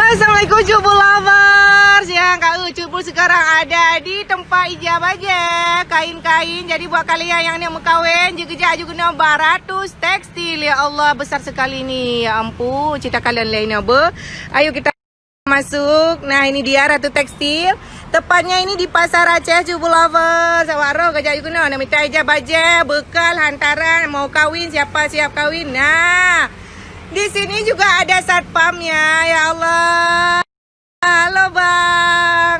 Assalamualaikum Cubu Lovers. Ya, Kak Cubu sekarang ada di tempat ijab aja kain-kain. Jadi buat kalian yang nak berkahwin, juga guna baratus tekstil. Ya Allah, besar sekali ni. Ya ampun, cerita kalian lain apa. Ayo kita masuk. Nah, ini dia Ratu Tekstil. Tepatnya ini di Pasar Aceh Cubu Lovers. Awak roh kejap guna nak minta ijab aja, bekal hantaran mau kahwin, siapa siap kahwin. Nah, di sini juga ada satpamnya, ya Allah. Halo bang.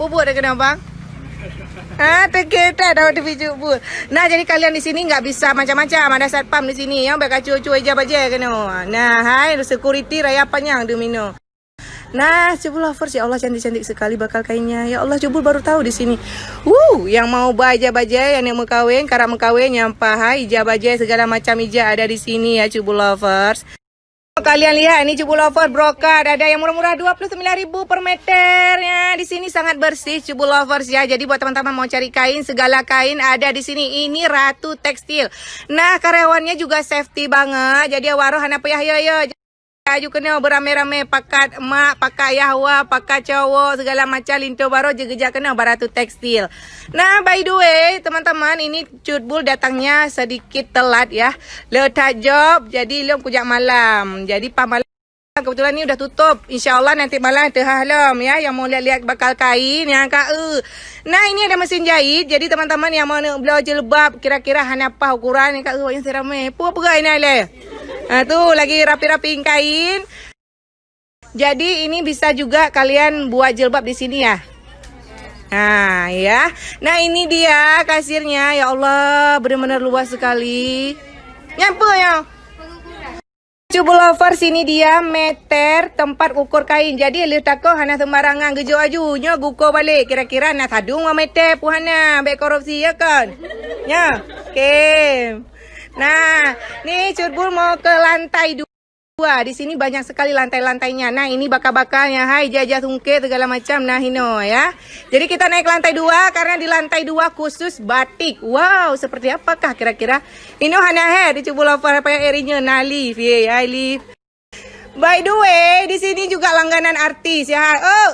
Bubur dah kena bang. Terkita dah TV bubur. Nah, jadi kalian di sini nggak bisa macam-macam. Ada satpam di sini yang berkacu-cu ijab aja kena. Nah, hai security raya panjang Domino. Nah, Cubu Lovers, ya Allah cantik-cantik sekali bakal kainnya. Ya Allah, Cubu baru tahu di sini. Yang mau baja-baja, yang mau kawin, karena mau kawin, yang paha, ijab-baja, segala macam ijab ada di sini ya Cubu Lovers. Kalian lihat ini Cubu Lovers brokat, ada yang murah-murah 29.000 per meter ya. Di sini sangat bersih Cubu Lovers ya. Jadi buat teman-teman mau cari kain, segala kain ada di sini. Ini Ratu Tekstil. Nah, karyawannya juga safety banget. Jadi waroh hana payah yo. Aju kena beramai-ramai pakat emak, pakat yahwa, pakat cowok, segala macam linto baru juga kena Ratu Tekstil. Nah, by the way, teman-teman, ini Cutbul datangnya sedikit telat ya. Letak job, jadi lem kujak malam. Jadi pas malam kebetulan ni udah tutup. InsyaAllah nanti malam terhalam ya. Yang mau lihat-lihat bakal kain yang Kak. Nah, ini ada mesin jahit. Jadi teman-teman yang mau belajar jilbab, kira-kira hanya apa ukuran ni Kak yang seramai. Apa ini leh? Tuh lagi rapi-rapiin kain. Jadi ini bisa juga kalian buat jilbab di sini ya. Nah ya. Nah ini dia kasirnya. Ya Allah, benar-benar luas sekali. Nyampe ya. Cubu Lovers, ini dia meter tempat ukur kain. Jadi letak kau hana sembarangan gejo ajunya guko balik. Kira-kira nak sadung meter puhana. Baik korupsi ya kan? Ya. Okey. Nah, nih Curbul mau ke lantai 2. Di sini banyak sekali lantai-lantainya. Nah, ini bakal-bakalnya. Hai, jajah sungkit segala macam. Nah, hino ya. Jadi kita naik lantai 2 karena di lantai 2 khusus batik. Wow, seperti apakah kira-kira? Hino hana di Curbul apa ya erinya. Nah, lift ya, lift. By the way, di sini juga langganan artis ya. Oh.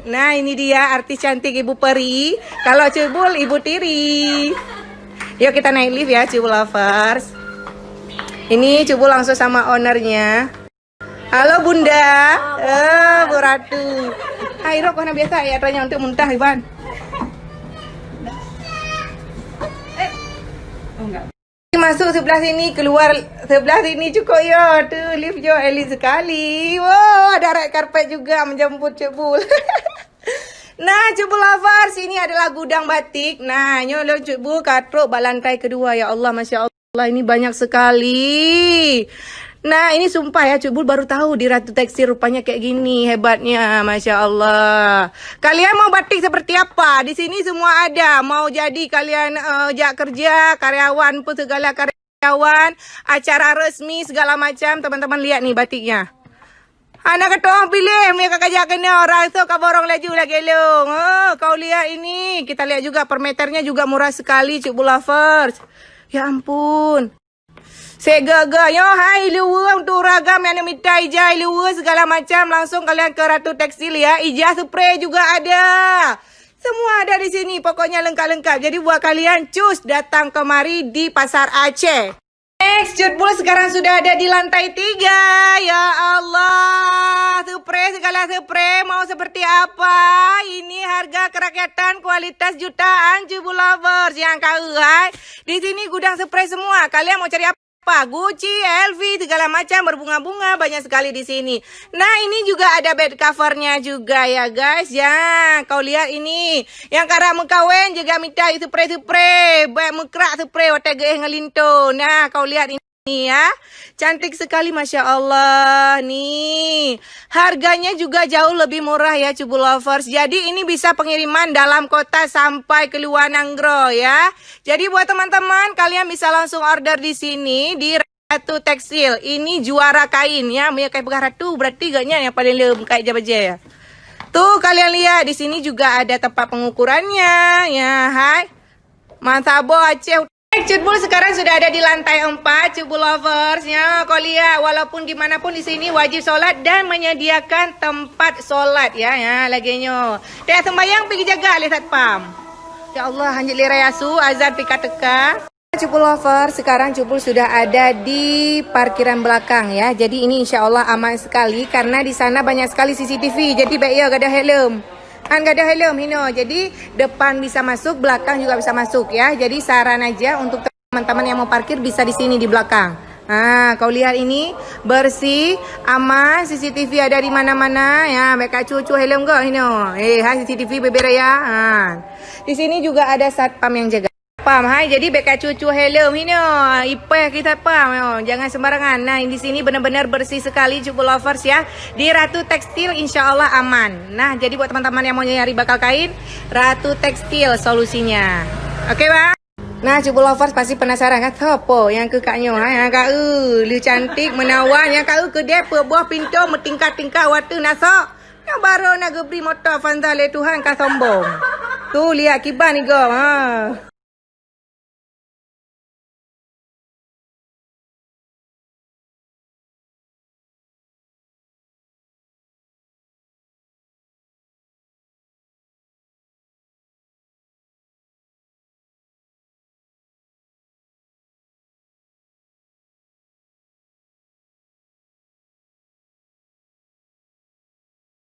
Nah, ini dia artis cantik Ibu Peri. Kalau Curbul Ibu Tiri. Yuk kita naik lift ya Cubu Lovers. Ini Cubu langsung sama ownernya. Halo Bunda. Bu Ratu. Hai Rok, mana biasa ya tanya untuk muntah Iban. Enggak. Masuk sebelah sini, keluar sebelah sini cukup ya. Tuh lift jo elit sekali. Wow, ada red carpet juga menjemput Cubu. Nah, Cubu Lovers, ini adalah gudang batik. Nah, nyolong Cubu katruk balantai kedua. Ya Allah, Masya Allah, ini banyak sekali. Nah, ini sumpah ya, Cubu baru tahu di Ratu Tekstil rupanya kayak gini. Hebatnya, Masya Allah. Kalian mau batik seperti apa? Di sini semua ada. Mau jadi kalian jak kerja, karyawan pun segala karyawan, acara resmi, segala macam. Teman-teman lihat nih batiknya. Anak kata orang pilih, mereka kajak kena orang tu kau borong laju lagi elong. Kau lihat ini, kita lihat juga per meternya juga murah sekali Cubu Lovers. Ya ampun. Segaga yo, hai luwe untuk ragam yang minta ijah luwe segala macam langsung kalian ke Ratu Tekstil ya. Ijah spray juga ada. Semua ada di sini, pokoknya lengkap-lengkap. Jadi buat kalian cus datang kemari di Pasar Aceh. Next, Cutbul sekarang sudah ada di lantai 3. Ya Allah, spray segala spray mau seperti apa? Ini harga kerakyatan kualitas jutaan Cubu Lovers yang kau hai. Di sini gudang spray semua. Kalian mau cari apa? Gucci, LV, segala macam berbunga-bunga banyak sekali di sini. Nah, ini juga ada bed covernya juga ya guys. Ya, kau lihat ini. Yang karena mengkawin juga minta spray-spray, baik mekrak spray watak geeh ngelinto. Nah, kau lihat ini ya. Cantik sekali Masya Allah. Nih, harganya juga jauh lebih murah ya Cubu Lovers. Jadi ini bisa pengiriman dalam kota sampai ke luar Nanggro ya. Jadi buat teman-teman kalian bisa langsung order di sini di Ratu Tekstil. Ini juara kain ya. Punya kain pegah Ratu berarti gaknya yang paling lem kain jabaja ya. Tuh kalian lihat di sini juga ada tempat pengukurannya ya. Hai. Mantap Aceh. Cutbul sekarang sudah ada di lantai 4, Cutbul lovers ya. Kau lihat walaupun dimanapun di sini wajib solat dan menyediakan tempat solat ya. Ya laginya. Dia sembahyang pergi jaga oleh satpam. Ya Allah, hanjit lirai asu azan pika teka. Cutbul lovers, sekarang Cutbul sudah ada di parkiran belakang ya. Jadi ini insya Allah aman sekali karena di sana banyak sekali CCTV. Jadi baik ya gak ada helm. Kan gak ada helm Hino. Jadi depan bisa masuk, belakang juga bisa masuk ya. Jadi saran aja untuk teman-teman yang mau parkir bisa di sini di belakang. Nah, kau lihat ini bersih, aman, CCTV ada di mana-mana ya. Mereka cucu helm ke Hino. CCTV beber ya. Di sini juga ada satpam yang jaga. Pam, hai. Jadi beka cucu helm ini, ipeh kita pam, jangan sembarangan. Nah, di sini benar-benar bersih sekali Cutbul lovers ya. Di Ratu Tekstil insya Allah aman. Nah, jadi buat teman-teman yang mau nyari bakal kain, Ratu Tekstil solusinya. Oke, Bang? Nah, Cutbul lovers pasti penasaran kan, apa yang ke kaknya, yang kak lu cantik, menawan, yang kak ke depa buah pintu, metingkat-tingkat waktu nasok. Yang baru nak beri motor Fanzale Tuhan kah sombong. Tu lihat kibar ni go.